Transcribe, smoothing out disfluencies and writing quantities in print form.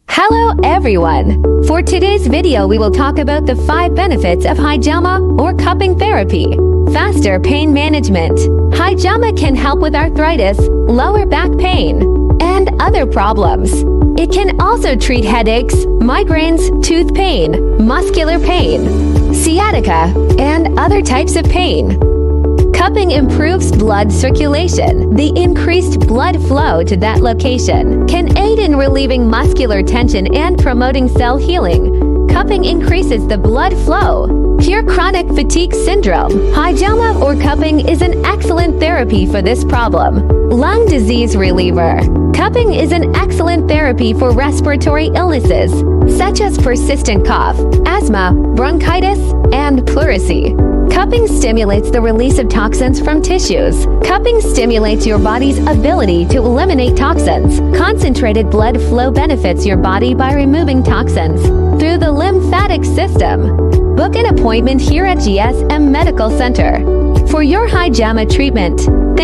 Hello everyone! For today's video we will talk about the 5 benefits of Hijama or cupping therapy. Faster pain management. Hijama can help with arthritis, lower back pain, and other problems. It can also treat headaches, migraines, tooth pain, muscular pain, sciatica, and other types of pain. Cupping improves blood circulation. The increased blood flow to that location can aid in relieving muscular tension and promoting cell healing. Cupping increases the blood flow. Cure chronic fatigue syndrome. Hijama or cupping is an excellent therapy for this problem. Lung disease reliever. Cupping is an excellent therapy for respiratory illnesses, such as persistent cough, asthma, bronchitis, and pleurisy. Cupping stimulates the release of toxins from tissues. Cupping stimulates your body's ability to eliminate toxins. Concentrated blood flow benefits your body by removing toxins through the lymphatic system. Book an appointment here at GSM Medical Center for your Hijama treatment. Thank you.